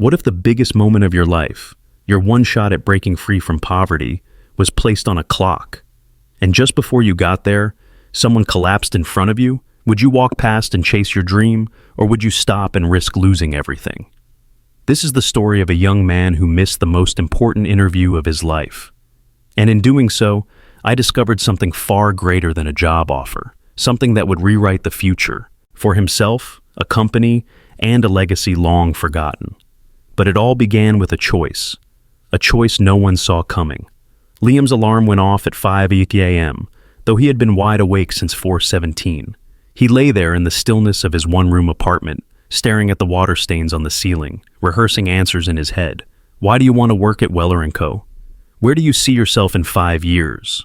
What if the biggest moment of your life, your one shot at breaking free from poverty, was placed on a clock? And just before you got there, someone collapsed in front of you? Would you walk past and chase your dream, or would you stop and risk losing everything? This is the story of a young man who missed the most important interview of his life. And in doing so, I discovered something far greater than a job offer, something that would rewrite the future, for himself, a company, and a legacy long forgotten. But it all began with a choice no one saw coming. Liam's alarm went off at 5 a.m., though he had been wide awake since 4:17. He lay there in the stillness of his one-room apartment, staring at the water stains on the ceiling, rehearsing answers in his head. Why do you want to work at Weller & Co.? Where do you see yourself in 5 years?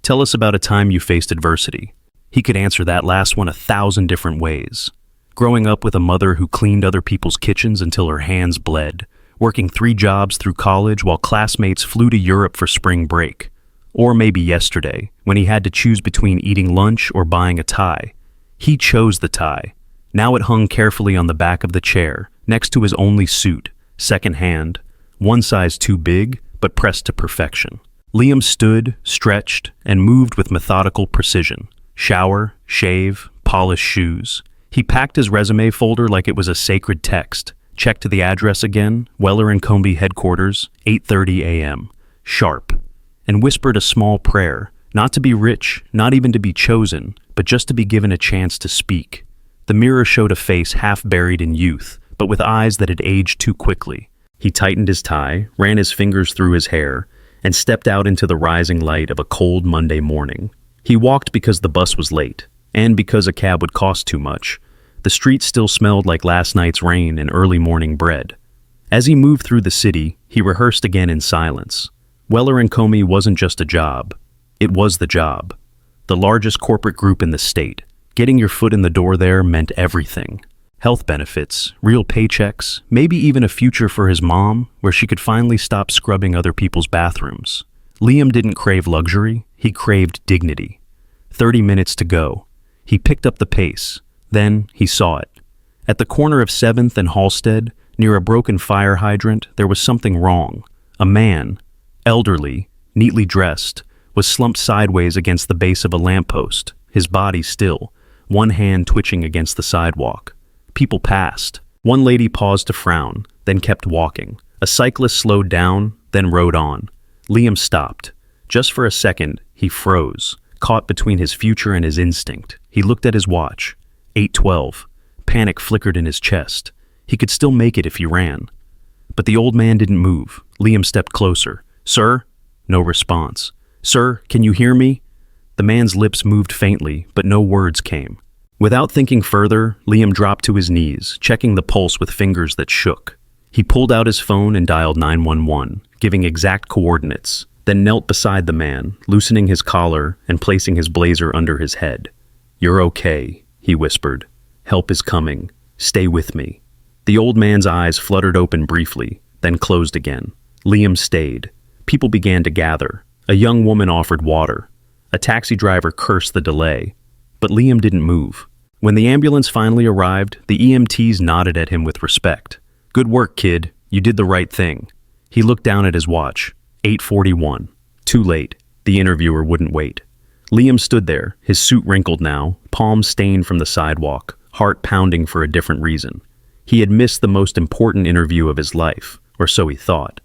Tell us about a time you faced adversity. He could answer that last one 1,000 different ways. Growing up with a mother who cleaned other people's kitchens until her hands bled, working 3 jobs through college while classmates flew to Europe for spring break. Or maybe yesterday, when he had to choose between eating lunch or buying a tie. He chose the tie. Now it hung carefully on the back of the chair, next to his only suit, second-hand, one size too big, but pressed to perfection. Liam stood, stretched, and moved with methodical precision. Shower, shave, polish shoes. He packed his resume folder like it was a sacred text, checked the address again, Weller & Comby headquarters, 8:30 a.m., sharp, and whispered a small prayer, not to be rich, not even to be chosen, but just to be given a chance to speak. The mirror showed a face half buried in youth, but with eyes that had aged too quickly. He tightened his tie, ran his fingers through his hair, and stepped out into the rising light of a cold Monday morning. He walked because the bus was late, and because a cab would cost too much. The street still smelled like last night's rain and early morning bread. As he moved through the city, he rehearsed again in silence. Weller & Comey wasn't just a job. It was the job. The largest corporate group in the state. Getting your foot in the door there meant everything. Health benefits, real paychecks, maybe even a future for his mom, where she could finally stop scrubbing other people's bathrooms. Liam didn't crave luxury, he craved dignity. 30 minutes to go. He picked up the pace. Then he saw it. At the corner of 7th and Halstead, near a broken fire hydrant, there was something wrong. A man, elderly, neatly dressed, was slumped sideways against the base of a lamppost, his body still, one hand twitching against the sidewalk. People passed. One lady paused to frown, then kept walking. A cyclist slowed down, then rode on. Liam stopped. Just for a second, he froze, caught between his future and his instinct. He looked at his watch. 8:12. Panic flickered in his chest. He could still make it if he ran. But the old man didn't move. Liam stepped closer. "Sir?" No response. "Sir, can you hear me?" The man's lips moved faintly, but no words came. Without thinking further, Liam dropped to his knees, checking the pulse with fingers that shook. He pulled out his phone and dialed 911, giving exact coordinates, then knelt beside the man, loosening his collar and placing his blazer under his head. "You're okay," he whispered. "Help is coming. Stay with me." The old man's eyes fluttered open briefly, then closed again. Liam stayed. People began to gather. A young woman offered water. A taxi driver cursed the delay. But Liam didn't move. When the ambulance finally arrived, the EMTs nodded at him with respect. "Good work, kid. You did the right thing." He looked down at his watch. 8:41. Too late. The interviewer wouldn't wait. Liam stood there, his suit wrinkled now, palms stained from the sidewalk, heart pounding for a different reason. He had missed the most important interview of his life, or so he thought.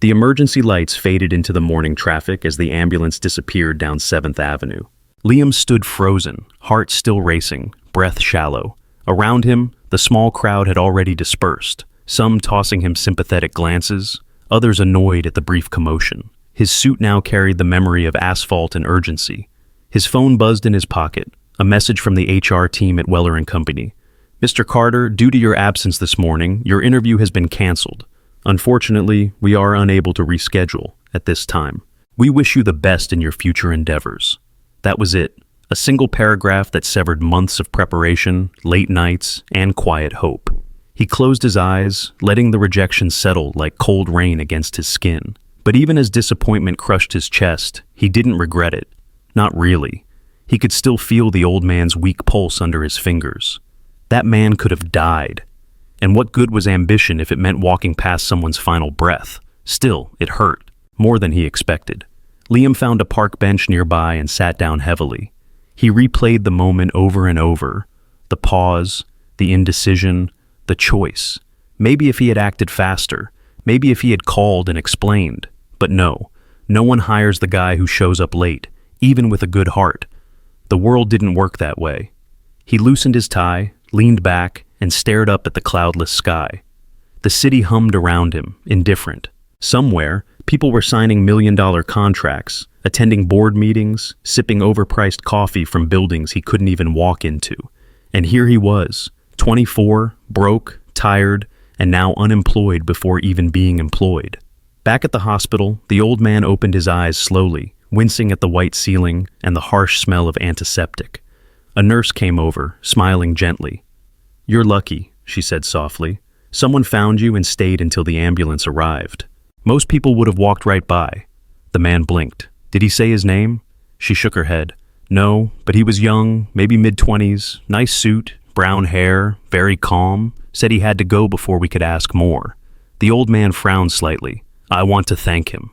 The emergency lights faded into the morning traffic as the ambulance disappeared down 7th Avenue. Liam stood frozen, heart still racing, breath shallow. Around him, the small crowd had already dispersed, some tossing him sympathetic glances, others annoyed at the brief commotion. His suit now carried the memory of asphalt and urgency. His phone buzzed in his pocket, a message from the HR team at Weller & Company. "Mr. Carter, due to your absence this morning, your interview has been canceled. Unfortunately, we are unable to reschedule at this time. We wish you the best in your future endeavors." That was it. A single paragraph that severed months of preparation, late nights, and quiet hope. He closed his eyes, letting the rejection settle like cold rain against his skin. But even as disappointment crushed his chest, he didn't regret it. Not really. He could still feel the old man's weak pulse under his fingers. That man could have died. And what good was ambition if it meant walking past someone's final breath? Still, it hurt, more than he expected. Liam found a park bench nearby and sat down heavily. He replayed the moment over and over. The pause, the indecision, the choice. Maybe if he had acted faster, maybe if he had called and explained. But no one hires the guy who shows up late, even with a good heart. The world didn't work that way. He loosened his tie, leaned back, and stared up at the cloudless sky. The city hummed around him, indifferent. Somewhere, people were signing million-dollar contracts, attending board meetings, sipping overpriced coffee from buildings he couldn't even walk into. And here he was, 24, broke, tired, and now unemployed before even being employed. Back at the hospital, the old man opened his eyes slowly, wincing at the white ceiling and the harsh smell of antiseptic. A nurse came over, smiling gently. "You're lucky," she said softly. "Someone found you and stayed until the ambulance arrived. Most people would have walked right by." The man blinked. "Did he say his name?" She shook her head. "No, but he was young, maybe mid-20s, nice suit, brown hair, very calm, said he had to go before we could ask more." The old man frowned slightly. "I want to thank him."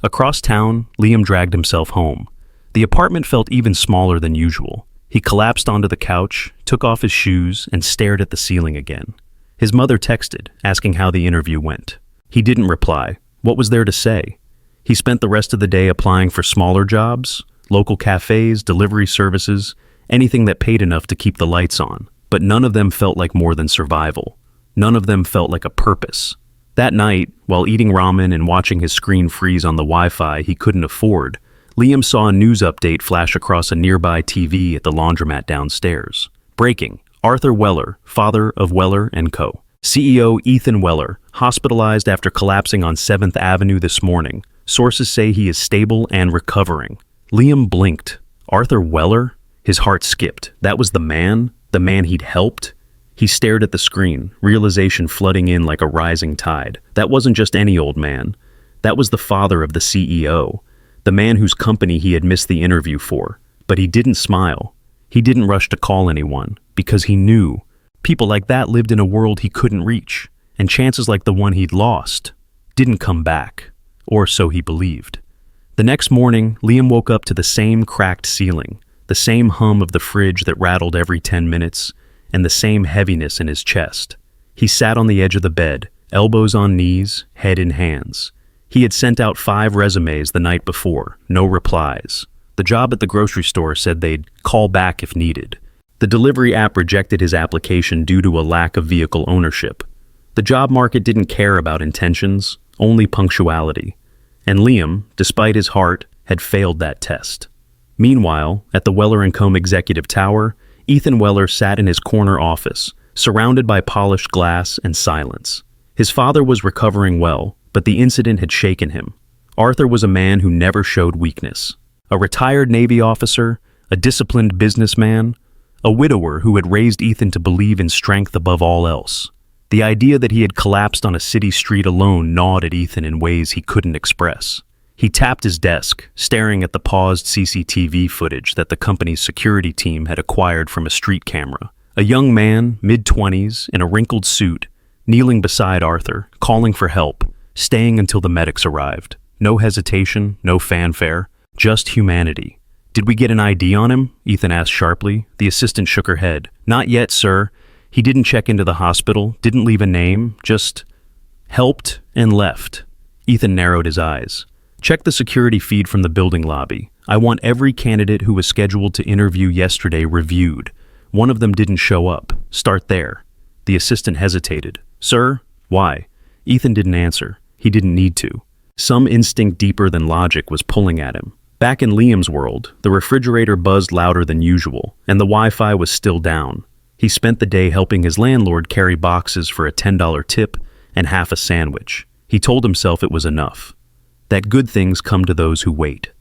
Across town, Liam dragged himself home. The apartment felt even smaller than usual. He collapsed onto the couch, took off his shoes, and stared at the ceiling again. His mother texted, asking how the interview went. He didn't reply. What was there to say? He spent the rest of the day applying for smaller jobs, local cafes, delivery services, anything that paid enough to keep the lights on. But none of them felt like more than survival. None of them felt like a purpose. That night, while eating ramen and watching his screen freeze on the Wi-Fi he couldn't afford, Liam saw a news update flash across a nearby TV at the laundromat downstairs. Breaking: Arthur Weller, father of Weller & Co. CEO Ethan Weller, hospitalized after collapsing on 7th Avenue this morning. Sources say he is stable and recovering. Liam blinked. Arthur Weller? His heart skipped. That was the man he'd helped? He stared at the screen, realization flooding in like a rising tide. That wasn't just any old man. That was the father of the CEO. The man whose company he had missed the interview for. But he didn't smile. He didn't rush to call anyone, because he knew people like that lived in a world he couldn't reach, and chances like the one he'd lost didn't come back, or so he believed. The next morning, Liam woke up to the same cracked ceiling, the same hum of the fridge that rattled every 10 minutes, and the same heaviness in his chest. He sat on the edge of the bed, elbows on knees, head in hands. He had sent out 5 resumes the night before, no replies. The job at the grocery store said they'd call back if needed. The delivery app rejected his application due to a lack of vehicle ownership. The job market didn't care about intentions, only punctuality. And Liam, despite his heart, had failed that test. Meanwhile, at the Weller & Co. Executive Tower, Ethan Weller sat in his corner office, surrounded by polished glass and silence. His father was recovering well, but the incident had shaken him. Arthur was a man who never showed weakness. A retired Navy officer, a disciplined businessman, a widower who had raised Ethan to believe in strength above all else. The idea that he had collapsed on a city street alone gnawed at Ethan in ways he couldn't express. He tapped his desk, staring at the paused CCTV footage that the company's security team had acquired from a street camera. A young man, mid-20s, in a wrinkled suit, kneeling beside Arthur, calling for help, staying until the medics arrived. No hesitation, no fanfare, just humanity. "Did we get an ID on him?" Ethan asked sharply. The assistant shook her head. "Not yet, sir. He didn't check into the hospital, didn't leave a name, just helped and left." Ethan narrowed his eyes. "Check the security feed from the building lobby. I want every candidate who was scheduled to interview yesterday reviewed. One of them didn't show up. Start there." The assistant hesitated. "Sir, why?" Ethan didn't answer. He didn't need to. Some instinct deeper than logic was pulling at him. Back in Liam's world, the refrigerator buzzed louder than usual, and the Wi-Fi was still down. He spent the day helping his landlord carry boxes for a $10 tip and half a sandwich. He told himself it was enough. That good things come to those who wait.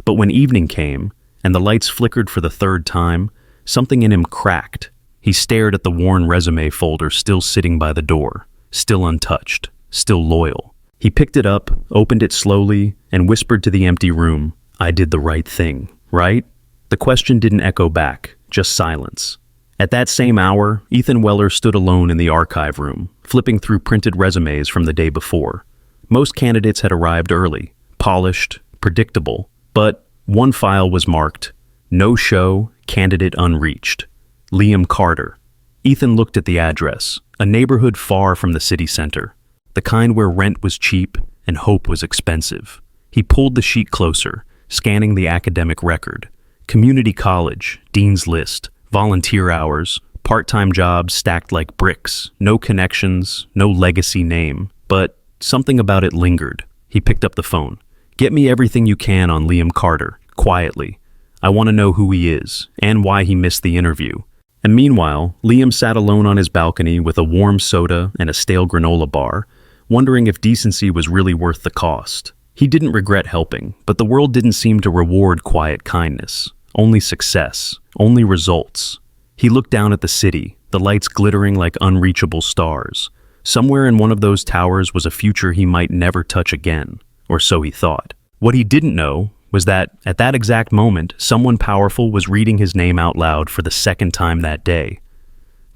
But when evening came, and the lights flickered for the 3rd time, something in him cracked. He stared at the worn resume folder still sitting by the door, still untouched, still loyal. He picked it up, opened it slowly, and whispered to the empty room, "I did the right thing, right?" The question didn't echo back, just silence. At that same hour, Ethan Weller stood alone in the archive room, flipping through printed resumes from the day before. Most candidates had arrived early, polished, predictable, but one file was marked, "No show, candidate unreached." Liam Carter. Ethan looked at the address, a neighborhood far from the city center, the kind where rent was cheap and hope was expensive. He pulled the sheet closer, scanning the academic record. Community college, dean's list, volunteer hours, part-time jobs stacked like bricks, no connections, no legacy name, but something about it lingered. He picked up the phone. "Get me everything you can on Liam Carter, quietly. I want to know who he is, and why he missed the interview." And meanwhile, Liam sat alone on his balcony with a warm soda and a stale granola bar, wondering if decency was really worth the cost. He didn't regret helping, but the world didn't seem to reward quiet kindness. Only success, only results. He looked down at the city, the lights glittering like unreachable stars. Somewhere in one of those towers was a future he might never touch again, or so he thought. What he didn't know was that, at that exact moment, someone powerful was reading his name out loud for the second time that day.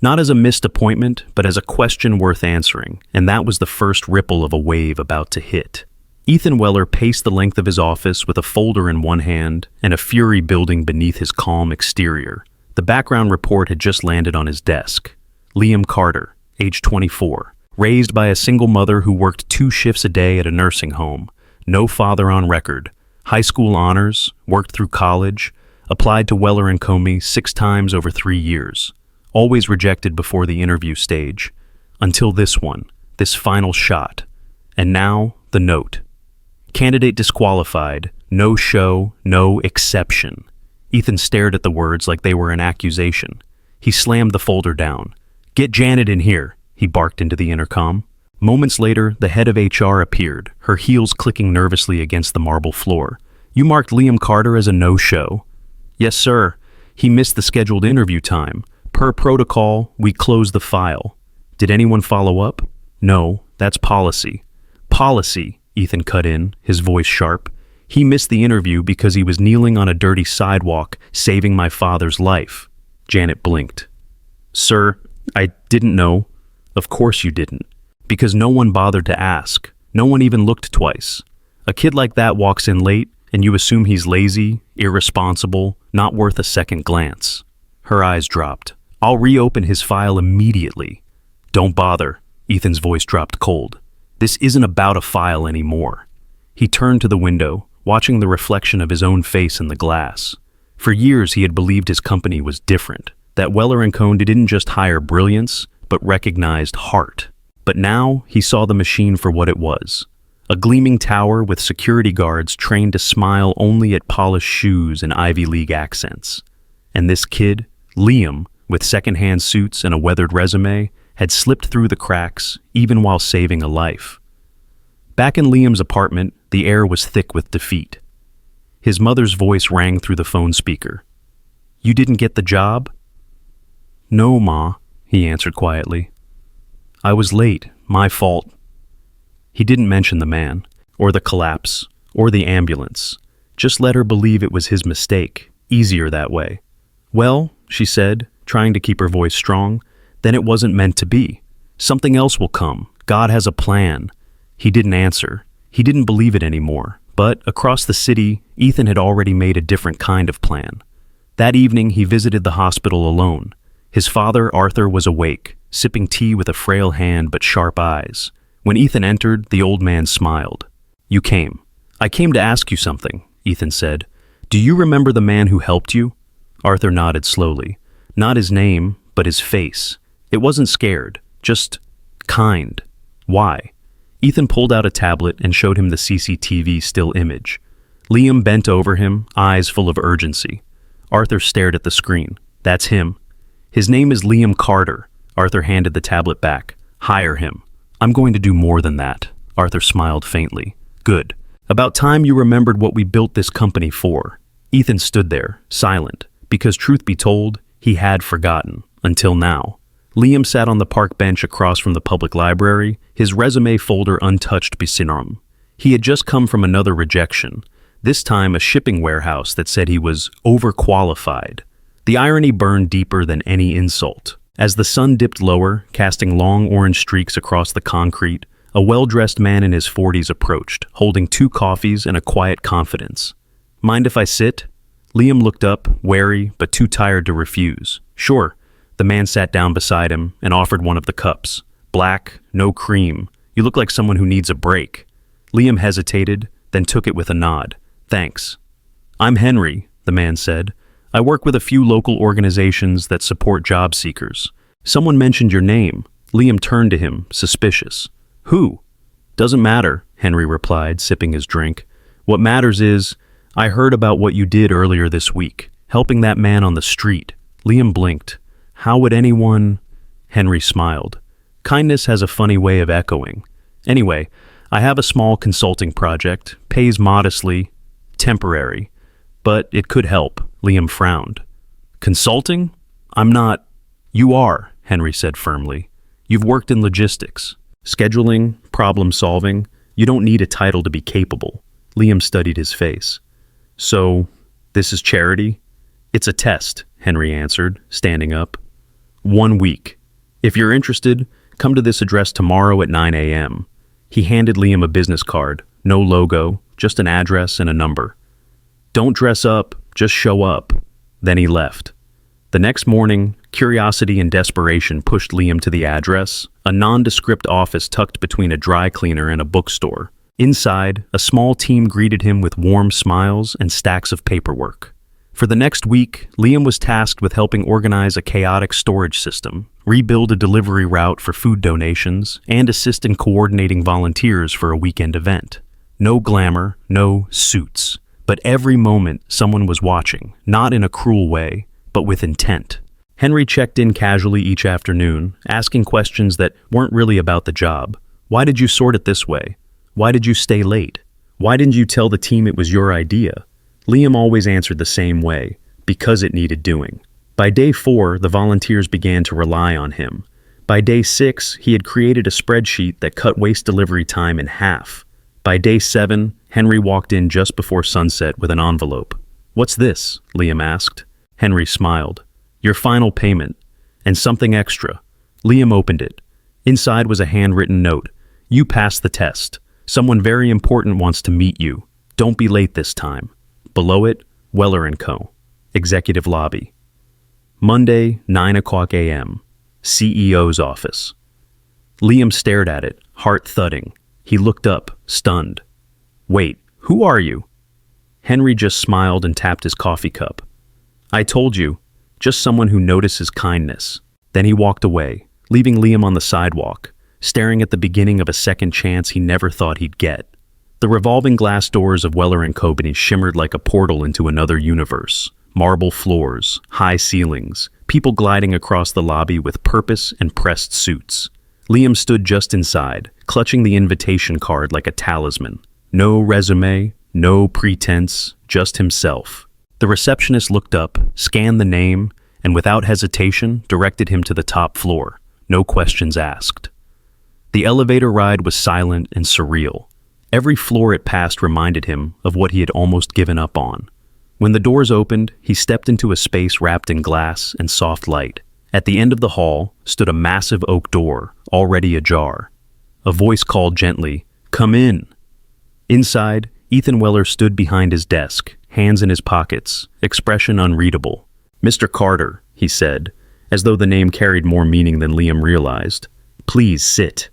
Not as a missed appointment, but as a question worth answering, and that was the first ripple of a wave about to hit. Ethan Weller paced the length of his office with a folder in one hand and a fury building beneath his calm exterior. The background report had just landed on his desk. Liam Carter, age 24, raised by a single mother who worked 2 shifts a day at a nursing home, no father on record, high school honors, worked through college, applied to Weller & Comey 6 times over 3 years, always rejected before the interview stage, until this one, this final shot. And now, the note. Candidate disqualified, no show, no exception. Ethan stared at the words like they were an accusation. He slammed the folder down. "Get Janet in here," he barked into the intercom. Moments later, the head of HR appeared, her heels clicking nervously against the marble floor. "You marked Liam Carter as a no-show." "Yes, sir. He missed the scheduled interview time. Per protocol, we closed the file." "Did anyone follow up?" "No, that's policy." "Policy," Ethan cut in, his voice sharp. "He missed the interview because he was kneeling on a dirty sidewalk, saving my father's life." Janet blinked. "Sir, I didn't know." "Of course you didn't. Because no one bothered to ask. No one even looked twice. A kid like that walks in late, and you assume he's lazy, irresponsible, not worth a second glance." Her eyes dropped. "I'll reopen his file immediately." "Don't bother." Ethan's voice dropped cold. "This isn't about a file anymore." He turned to the window, watching the reflection of his own face in the glass. For years he had believed his company was different, that Weller & Cohn didn't just hire brilliance, but recognized heart. But now he saw the machine for what it was. A gleaming tower with security guards trained to smile only at polished shoes and Ivy League accents. And this kid, Liam, with second-hand suits and a weathered resume, had slipped through the cracks even while saving a life. Back in Liam's apartment, the air was thick with defeat. His mother's voice rang through the phone speaker. "You didn't get the job?" "No, Ma," he answered quietly. "I was late, my fault." He didn't mention the man, or the collapse, or the ambulance. Just let her believe it was his mistake, easier that way. "Well," she said, trying to keep her voice strong, "then it wasn't meant to be. Something else will come. God has a plan." He didn't answer. He didn't believe it anymore. But across the city, Ethan had already made a different kind of plan. That evening, he visited the hospital alone. His father, Arthur, was awake, sipping tea with a frail hand but sharp eyes. When Ethan entered, the old man smiled. "You came. I came to ask you something," Ethan said. "Do you remember the man who helped you?" Arthur nodded slowly. Not his name, but his face. It wasn't scared, just kind. "Why?" Ethan pulled out a tablet and showed him the CCTV still image. Liam bent over him, eyes full of urgency. Arthur stared at the screen. "That's him. His name is Liam Carter." Arthur handed the tablet back. "Hire him." "I'm going to do more than that." Arthur smiled faintly. "Good. About time you remembered what we built this company for." Ethan stood there, silent, because truth be told, he had forgotten, until now. Liam sat on the park bench across from the public library, his resume folder untouched beside him. He had just come from another rejection, this time a shipping warehouse that said he was overqualified. The irony burned deeper than any insult. As the sun dipped lower, casting long orange streaks across the concrete, a well-dressed man in his 40s approached, holding 2 coffees and a quiet confidence. "Mind if I sit?" Liam looked up, wary but too tired to refuse. "Sure." The man sat down beside him and offered one of the cups. "Black, no cream. You look like someone who needs a break." Liam hesitated, then took it with a nod. "Thanks." "I'm Henry," the man said. "I work with a few local organizations that support job seekers. Someone mentioned your name." Liam turned to him, suspicious. "Who?" "Doesn't matter," Henry replied, sipping his drink. "What matters is, I heard about what you did earlier this week, helping that man on the street." Liam blinked. "How would anyone—" Henry smiled. "Kindness has a funny way of echoing. Anyway, I have a small consulting project, pays modestly, temporary, but it could help." Liam frowned. "Consulting? I'm not—" "You are," Henry said firmly. "You've worked in logistics, scheduling, problem solving. You don't need a title to be capable." Liam studied his face. "So, this is charity?" "It's a test," Henry answered, standing up. 1 week. If you're interested, come to this address tomorrow at 9 a.m. He handed Liam a business card. No logo, just an address and a number. "Don't dress up, just show up." Then he left. The next morning, curiosity and desperation pushed Liam to the address, a nondescript office tucked between a dry cleaner and a bookstore. Inside, a small team greeted him with warm smiles and stacks of paperwork. For the next week, Liam was tasked with helping organize a chaotic storage system, rebuild a delivery route for food donations, and assist in coordinating volunteers for a weekend event. No glamour, no suits. But every moment, someone was watching, not in a cruel way, but with intent. Henry checked in casually each afternoon, asking questions that weren't really about the job. Why did you sort it this way? Why did you stay late? Why didn't you tell the team it was your idea? Liam always answered the same way, because it needed doing. By day 4, the volunteers began to rely on him. By day 6, he had created a spreadsheet that cut waste delivery time in half. By day 7, Henry walked in just before sunset with an envelope. "What's this?" Liam asked. Henry smiled. "Your final payment, and something extra." Liam opened it. Inside was a handwritten note. "You passed the test. Someone very important wants to meet you. Don't be late this time." Below it, Weller & Co. Executive Lobby. Monday, 9 o'clock a.m. CEO's office. Liam stared at it, heart thudding. He looked up, stunned. "Wait, who are you?" Henry just smiled and tapped his coffee cup. "I told you, just someone who notices kindness." Then he walked away, leaving Liam on the sidewalk, staring at the beginning of a second chance he never thought he'd get. The revolving glass doors of Weller & Company shimmered like a portal into another universe. Marble floors, high ceilings, people gliding across the lobby with purpose and pressed suits. Liam stood just inside, clutching the invitation card like a talisman. No resume, no pretense, just himself. The receptionist looked up, scanned the name, and without hesitation directed him to the top floor. No questions asked. The elevator ride was silent and surreal. Every floor it passed reminded him of what he had almost given up on. When the doors opened, he stepped into a space wrapped in glass and soft light. At the end of the hall stood a massive oak door, already ajar. A voice called gently, "Come in." Inside, Ethan Weller stood behind his desk, hands in his pockets, expression unreadable. "Mr. Carter," he said, as though the name carried more meaning than Liam realized. "Please sit."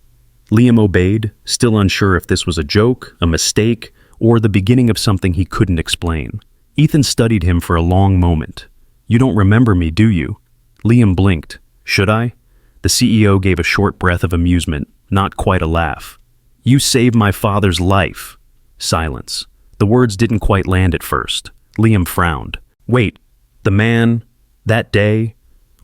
Liam obeyed, still unsure if this was a joke, a mistake, or the beginning of something he couldn't explain. Ethan studied him for a long moment. "You don't remember me, do you?" Liam blinked. "Should I?" The CEO gave a short breath of amusement, not quite a laugh. "You saved my father's life." Silence. The words didn't quite land at first. Liam frowned. "Wait, the man, that day?"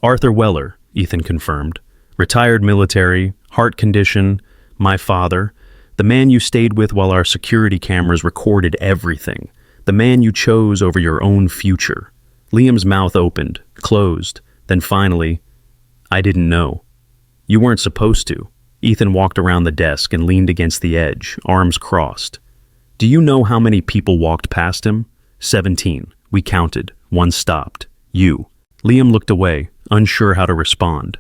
"Arthur Weller," Ethan confirmed. "Retired military, heart condition, my father. The man you stayed with while our security cameras recorded everything. The man you chose over your own future." Liam's mouth opened, closed, then finally, "I didn't know." "You weren't supposed to." Ethan walked around the desk and leaned against the edge, arms crossed. "Do you know how many people walked past him?" 17. We counted. One stopped. You. Liam looked away, unsure how to respond.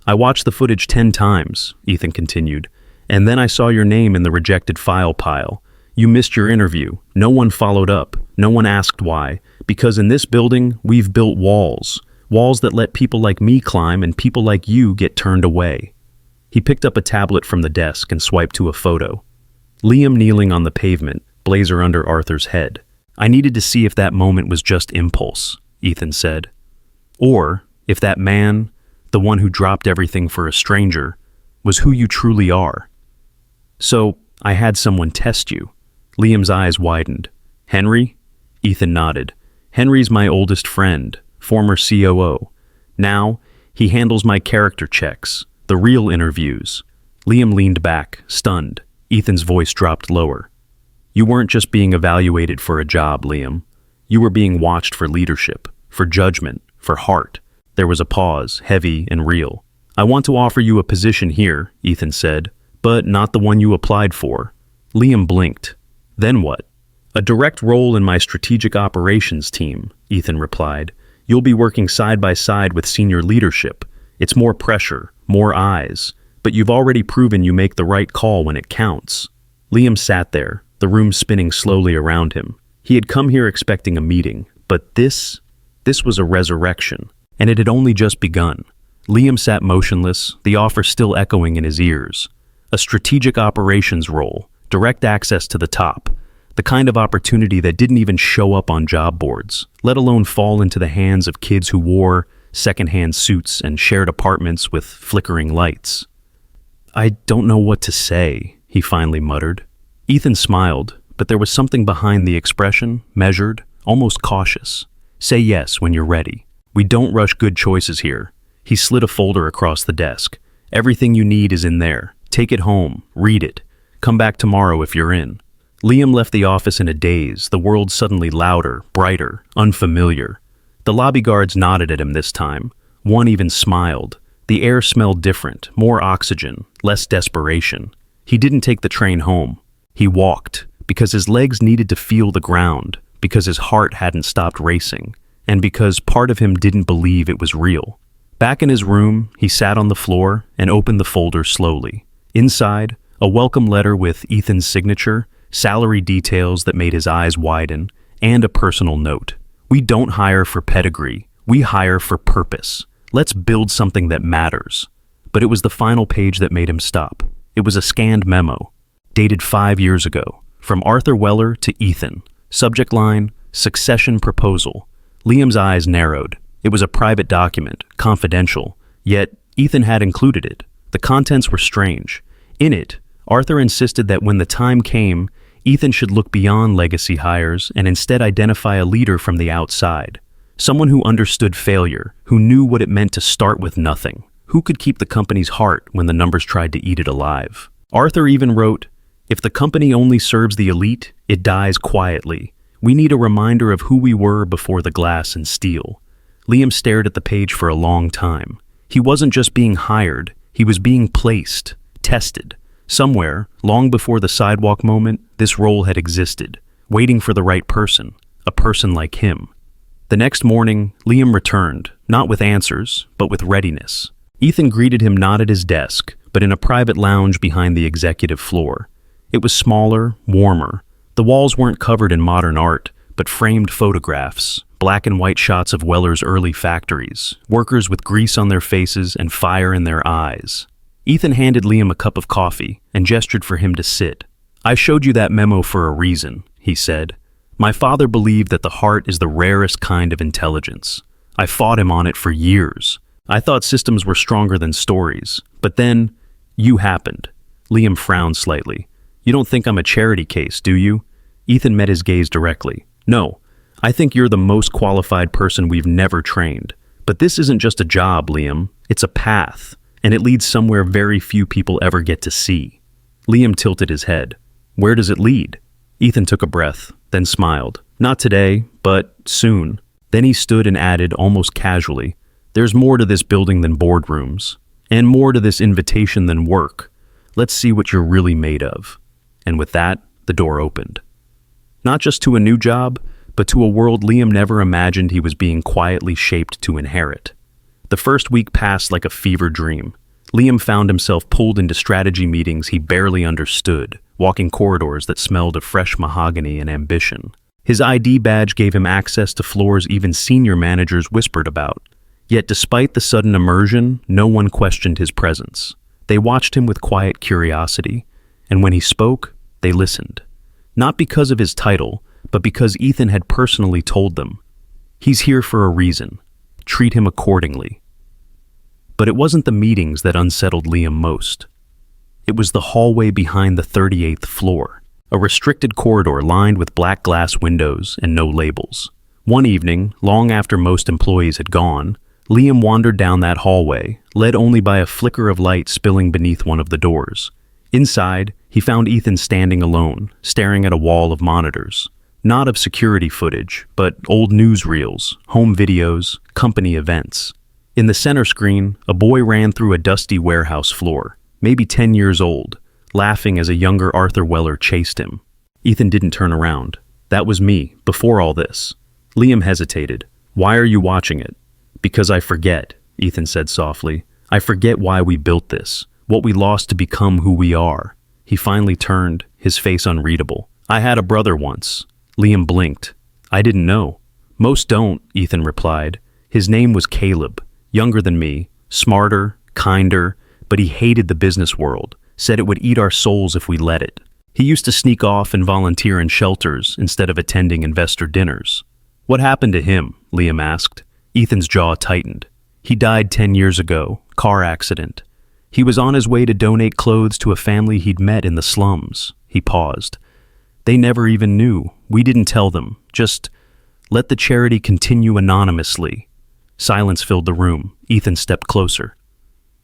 I watched the footage 10 times, Ethan continued, and then I saw your name in the rejected file pile. You missed your interview. No one followed up. No one asked why. Because in this building, we've built walls. Walls that let people like me climb and people like you get turned away. He picked up a tablet from the desk and swiped to a photo. Liam kneeling on the pavement, blazer under Arthur's head. I needed to see if that moment was just impulse, Ethan said. Or if that man, the one who dropped everything for a stranger, was who you truly are. So, I had someone test you. Liam's eyes widened. Henry? Ethan nodded. Henry's my oldest friend, former COO. Now, he handles my character checks, the real interviews. Liam leaned back, stunned. Ethan's voice dropped lower. You weren't just being evaluated for a job, Liam. You were being watched for leadership, for judgment, for heart. There was a pause, heavy and real. I want to offer you a position here, Ethan said, but not the one you applied for. Liam blinked. Then what? A direct role in my strategic operations team, Ethan replied. You'll be working side by side with senior leadership. It's more pressure, more eyes, but you've already proven you make the right call when it counts. Liam sat there, the room spinning slowly around him. He had come here expecting a meeting, but this was a resurrection, and it had only just begun. Liam sat motionless, the offer still echoing in his ears. A strategic operations role, direct access to the top, the kind of opportunity that didn't even show up on job boards, let alone fall into the hands of kids who wore second-hand suits and shared apartments with flickering lights. I don't know what to say, he finally muttered. Ethan smiled, but there was something behind the expression, measured, almost cautious. Say yes when you're ready. We don't rush good choices here. He slid a folder across the desk. Everything you need is in there. Take it home, read it. Come back tomorrow if you're in. Liam left the office in a daze, the world suddenly louder, brighter, unfamiliar. The lobby guards nodded at him this time. One even smiled. The air smelled different, more oxygen, less desperation. He didn't take the train home. He walked, because his legs needed to feel the ground, because his heart hadn't stopped racing, and because part of him didn't believe it was real. Back in his room, he sat on the floor and opened the folder slowly. Inside, a welcome letter with Ethan's signature, salary details that made his eyes widen, and a personal note. We don't hire for pedigree. We hire for purpose. Let's build something that matters. But it was the final page that made him stop. It was a scanned memo, dated 5 years ago, from Arthur Weller to Ethan. Subject line, succession proposal. Liam's eyes narrowed. It was a private document, confidential, yet Ethan had included it. The contents were strange. In it, Arthur insisted that when the time came, Ethan should look beyond legacy hires and instead identify a leader from the outside. Someone who understood failure, who knew what it meant to start with nothing, who could keep the company's heart when the numbers tried to eat it alive. Arthur even wrote, if the company only serves the elite, it dies quietly. We need a reminder of who we were before the glass and steel. Liam stared at the page for a long time. He wasn't just being hired, he was being placed, tested. Somewhere, long before the sidewalk moment, this role had existed, waiting for the right person, a person like him. The next morning, Liam returned, not with answers, but with readiness. Ethan greeted him not at his desk, but in a private lounge behind the executive floor. It was smaller, warmer. The walls weren't covered in modern art, but framed photographs, black and white shots of Weller's early factories, workers with grease on their faces and fire in their eyes. Ethan handed Liam a cup of coffee and gestured for him to sit. I showed you that memo for a reason, he said. My father believed that the heart is the rarest kind of intelligence. I fought him on it for years. I thought systems were stronger than stories. But then, you happened. Liam frowned slightly. You don't think I'm a charity case, do you? Ethan met his gaze directly. No, I think you're the most qualified person we've never trained. But this isn't just a job, Liam. It's a path, and it leads somewhere very few people ever get to see. Liam tilted his head. Where does it lead? Ethan took a breath, then smiled. Not today, but soon. Then he stood and added, almost casually, there's more to this building than boardrooms, and more to this invitation than work. Let's see what you're really made of. And with that, the door opened. Not just to a new job, but to a world Liam never imagined he was being quietly shaped to inherit. The first week passed like a fever dream. Liam found himself pulled into strategy meetings he barely understood, walking corridors that smelled of fresh mahogany and ambition. His ID badge gave him access to floors even senior managers whispered about. Yet despite the sudden immersion, no one questioned his presence. They watched him with quiet curiosity, and when he spoke, they listened. Not because of his title, but because Ethan had personally told them, "He's here for a reason. Treat him accordingly." But it wasn't the meetings that unsettled Liam most. It was the hallway behind the 38th floor, a restricted corridor lined with black glass windows and no labels. One evening, long after most employees had gone, Liam wandered down that hallway, led only by a flicker of light spilling beneath one of the doors. Inside, he found Ethan standing alone, staring at a wall of monitors. Not of security footage, but old newsreels, home videos, company events. In the center screen, a boy ran through a dusty warehouse floor, maybe 10 years old, laughing as a younger Arthur Weller chased him. Ethan didn't turn around. "That was me, before all this." Liam hesitated. "Why are you watching it?" "Because I forget," Ethan said softly. "I forget why we built this, what we lost to become who we are." He finally turned, his face unreadable. "I had a brother once." Liam blinked. "I didn't know." "Most don't," Ethan replied. "His name was Caleb, younger than me, smarter, kinder, but he hated the business world, said it would eat our souls if we let it. He used to sneak off and volunteer in shelters instead of attending investor dinners." "What happened to him?" Liam asked. Ethan's jaw tightened. "He died 10 years ago, car accident. He was on his way to donate clothes to a family he'd met in the slums." He paused. "They never even knew. We didn't tell them. Just let the charity continue anonymously." Silence filled the room. Ethan stepped closer.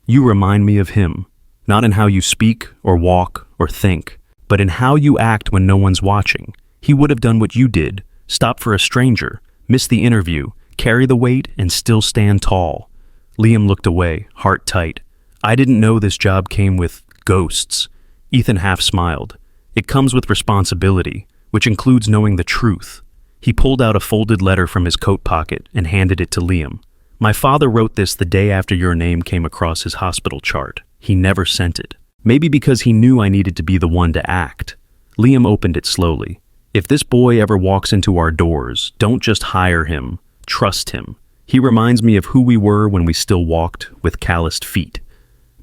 "You remind me of him, not in how you speak or walk or think, but in how you act when no one's watching. He would have done what you did, stop for a stranger, miss the interview, carry the weight, and still stand tall." Liam looked away, heart tight. "I didn't know this job came with ghosts." Ethan half smiled. "It comes with responsibility, which includes knowing the truth." He pulled out a folded letter from his coat pocket and handed it to Liam. "My father wrote this the day after your name came across his hospital chart. He never sent it. Maybe because he knew I needed to be the one to act." Liam opened it slowly. "If this boy ever walks into our doors, don't just hire him, trust him. He reminds me of who we were when we still walked with calloused feet."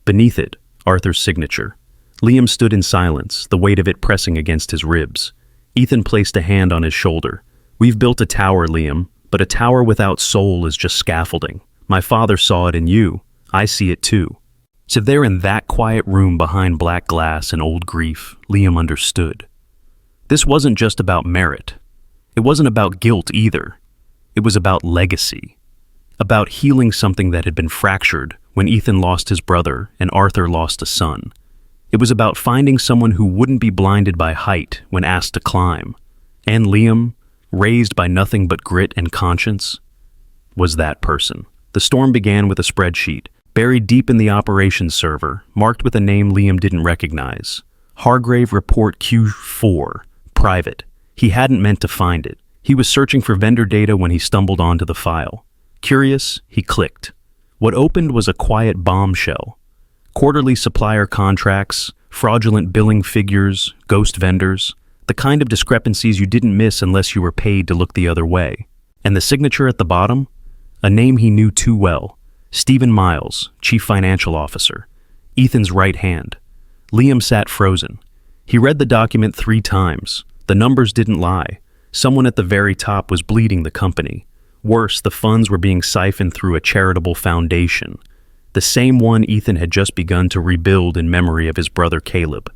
Beneath it, Arthur's signature. Liam stood in silence, the weight of it pressing against his ribs. Ethan placed a hand on his shoulder. "We've built a tower, Liam, but a tower without soul is just scaffolding. My father saw it in you. I see it too." So there in that quiet room behind black glass and old grief, Liam understood. This wasn't just about merit. It wasn't about guilt either. It was about legacy. About healing something that had been fractured when Ethan lost his brother and Arthur lost a son. It was about finding someone who wouldn't be blinded by height when asked to climb. And Liam, raised by nothing but grit and conscience, was that person. The storm began with a spreadsheet, buried deep in the operations server, marked with a name Liam didn't recognize. Hargrave Report Q4, private. He hadn't meant to find it. He was searching for vendor data when he stumbled onto the file. Curious, he clicked. What opened was a quiet bombshell. Quarterly supplier contracts, fraudulent billing figures, ghost vendors, the kind of discrepancies you didn't miss unless you were paid to look the other way. And the signature at the bottom? A name he knew too well. Stephen Miles, Chief Financial Officer. Ethan's right hand. Liam sat frozen. He read the document 3 times. The numbers didn't lie. Someone at the very top was bleeding the company. Worse, the funds were being siphoned through a charitable foundation. The same one Ethan had just begun to rebuild in memory of his brother Caleb.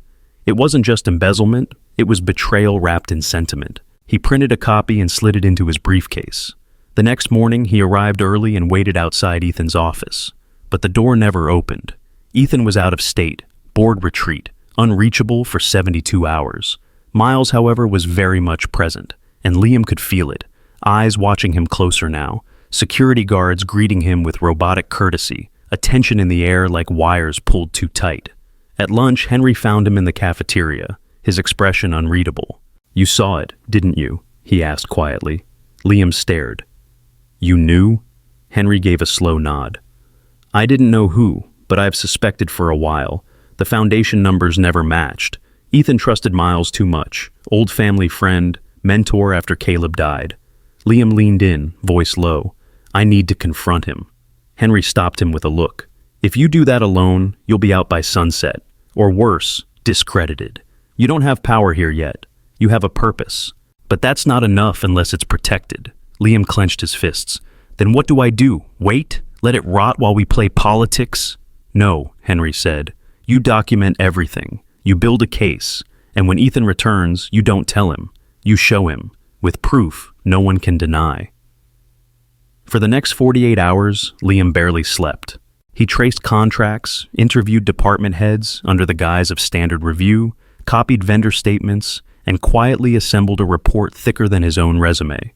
It wasn't just embezzlement, it was betrayal wrapped in sentiment. He printed a copy and slid it into his briefcase. The next morning, he arrived early and waited outside Ethan's office. But the door never opened. Ethan was out of state, board retreat, unreachable for 72 hours. Miles, however, was very much present, and Liam could feel it, eyes watching him closer now, security guards greeting him with robotic courtesy, a tension in the air like wires pulled too tight. At lunch, Henry found him in the cafeteria, his expression unreadable. "You saw it, didn't you?" he asked quietly. Liam stared. You knew? Henry gave a slow nod. I didn't know who, but I've suspected for a while. The foundation numbers never matched. Ethan trusted Miles too much. Old family friend, mentor after Caleb died. Liam leaned in, voice low. I need to confront him. Henry stopped him with a look. If you do that alone, you'll be out by sunset. Or worse, discredited. You don't have power here yet. You have a purpose. But that's not enough unless it's protected. Liam clenched his fists. Then what do I do? Wait? Let it rot while we play politics? No, Henry said. You document everything. You build a case. And when Ethan returns, you don't tell him. You show him. With proof no one can deny. For the next 48 hours, Liam barely slept. He traced contracts, interviewed department heads under the guise of standard review, copied vendor statements, and quietly assembled a report thicker than his own resume.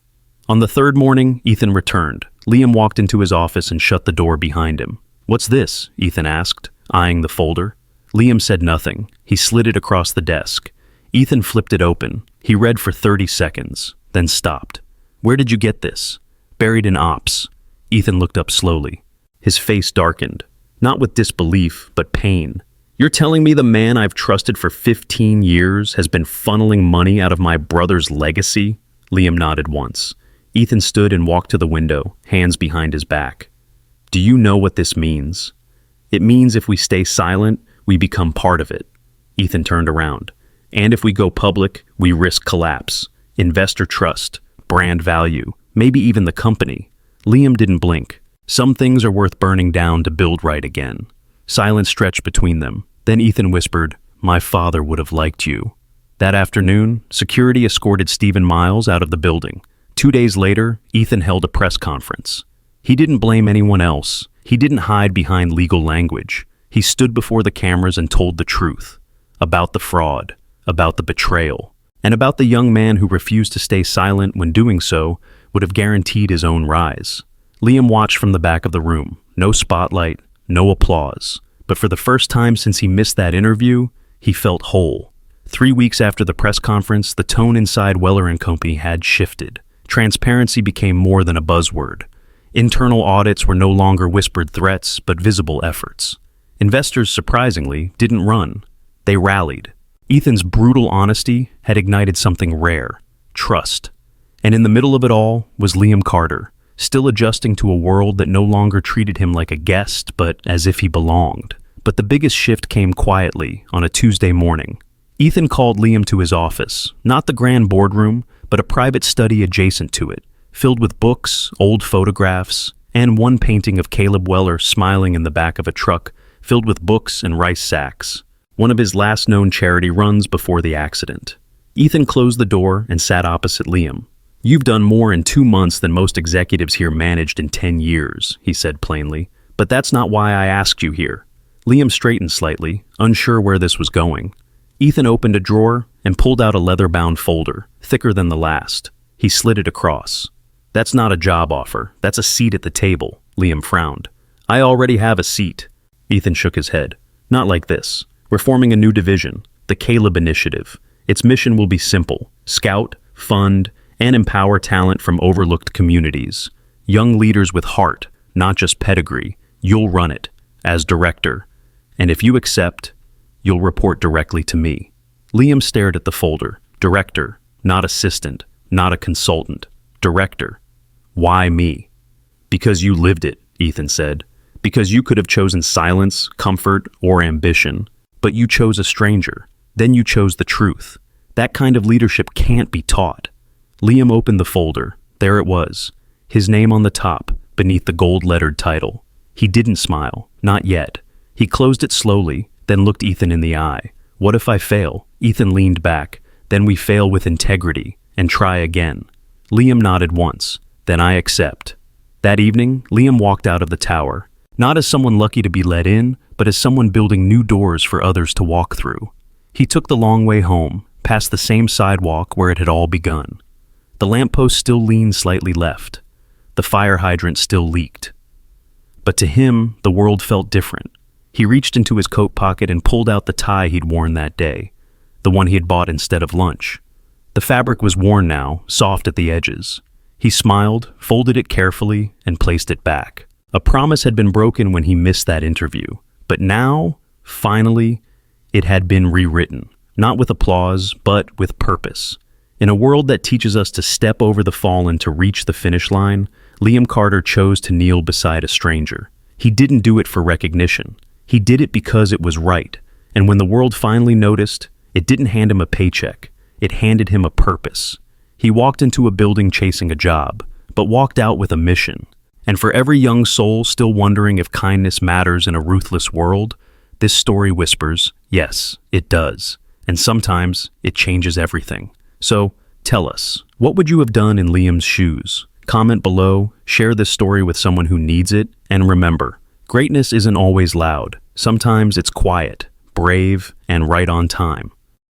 On the third morning, Ethan returned. Liam walked into his office and shut the door behind him. What's this? Ethan asked, eyeing the folder. Liam said nothing. He slid it across the desk. Ethan flipped it open. He read for 30 seconds, then stopped. Where did you get this? Buried in ops. Ethan looked up slowly. His face darkened, not with disbelief, but pain. You're telling me the man I've trusted for 15 years has been funneling money out of my brother's legacy? Liam nodded once. Ethan stood and walked to the window, hands behind his back. Do you know what this means? It means if we stay silent, we become part of it. Ethan turned around. And if we go public, we risk collapse. Investor trust, brand value, maybe even the company. Liam didn't blink. Some things are worth burning down to build right again. Silence stretched between them. Then Ethan whispered, My father would have liked you. That afternoon, security escorted Stephen Miles out of the building. 2 days later, Ethan held a press conference. He didn't blame anyone else. He didn't hide behind legal language. He stood before the cameras and told the truth. About the fraud, about the betrayal, and about the young man who refused to stay silent when doing so would have guaranteed his own rise. Liam watched from the back of the room. No spotlight, no applause. But for the first time since he missed that interview, he felt whole. 3 weeks after the press conference, the tone inside Weller & Company had shifted. Transparency became more than a buzzword. Internal audits were no longer whispered threats, but visible efforts. Investors, surprisingly, didn't run. They rallied. Ethan's brutal honesty had ignited something rare, trust. And in the middle of it all was Liam Carter, still adjusting to a world that no longer treated him like a guest, but as if he belonged. But the biggest shift came quietly on a Tuesday morning. Ethan called Liam to his office, not the grand boardroom, but a private study adjacent to it, filled with books, old photographs, and one painting of Caleb Weller smiling in the back of a truck filled with books and rice sacks, one of his last known charity runs before the accident. Ethan closed the door and sat opposite Liam. You've done more in 2 months than most executives here managed in 10 years, he said plainly. But that's not why I asked you here. Liam straightened slightly, unsure where this was going. Ethan opened a drawer and pulled out a leather-bound folder, thicker than the last. He slid it across. That's not a job offer. That's a seat at the table, Liam frowned. I already have a seat. Ethan shook his head. Not like this. We're forming a new division, the Caleb Initiative. Its mission will be simple: scout, fund, and empower talent from overlooked communities. Young leaders with heart, not just pedigree. You'll run it, as director. And if you accept, you'll report directly to me. Liam stared at the folder. Director, not assistant, not a consultant. Director. Why me? Because you lived it, Ethan said. Because you could have chosen silence, comfort, or ambition. But you chose a stranger. Then you chose the truth. That kind of leadership can't be taught. Liam opened the folder. There it was. His name on the top, beneath the gold-lettered title. He didn't smile. Not yet. He closed it slowly, then looked Ethan in the eye. What if I fail? Ethan leaned back. Then we fail with integrity, and try again. Liam nodded once. Then I accept. That evening, Liam walked out of the tower. Not as someone lucky to be let in, but as someone building new doors for others to walk through. He took the long way home, past the same sidewalk where it had all begun. The lamppost still leaned slightly left. The fire hydrant still leaked. But to him, the world felt different. He reached into his coat pocket and pulled out the tie he'd worn that day, the one he had bought instead of lunch. The fabric was worn now, soft at the edges. He smiled, folded it carefully, and placed it back. A promise had been broken when he missed that interview. But now, finally, it had been rewritten. Not with applause, but with purpose. In a world that teaches us to step over the fallen to reach the finish line, Liam Carter chose to kneel beside a stranger. He didn't do it for recognition. He did it because it was right. And when the world finally noticed, it didn't hand him a paycheck. It handed him a purpose. He walked into a building chasing a job, but walked out with a mission. And for every young soul still wondering if kindness matters in a ruthless world, this story whispers, yes, it does. And sometimes it changes everything. So, tell us, what would you have done in Liam's shoes? Comment below, share this story with someone who needs it, and remember, greatness isn't always loud. Sometimes it's quiet, brave, and right on time.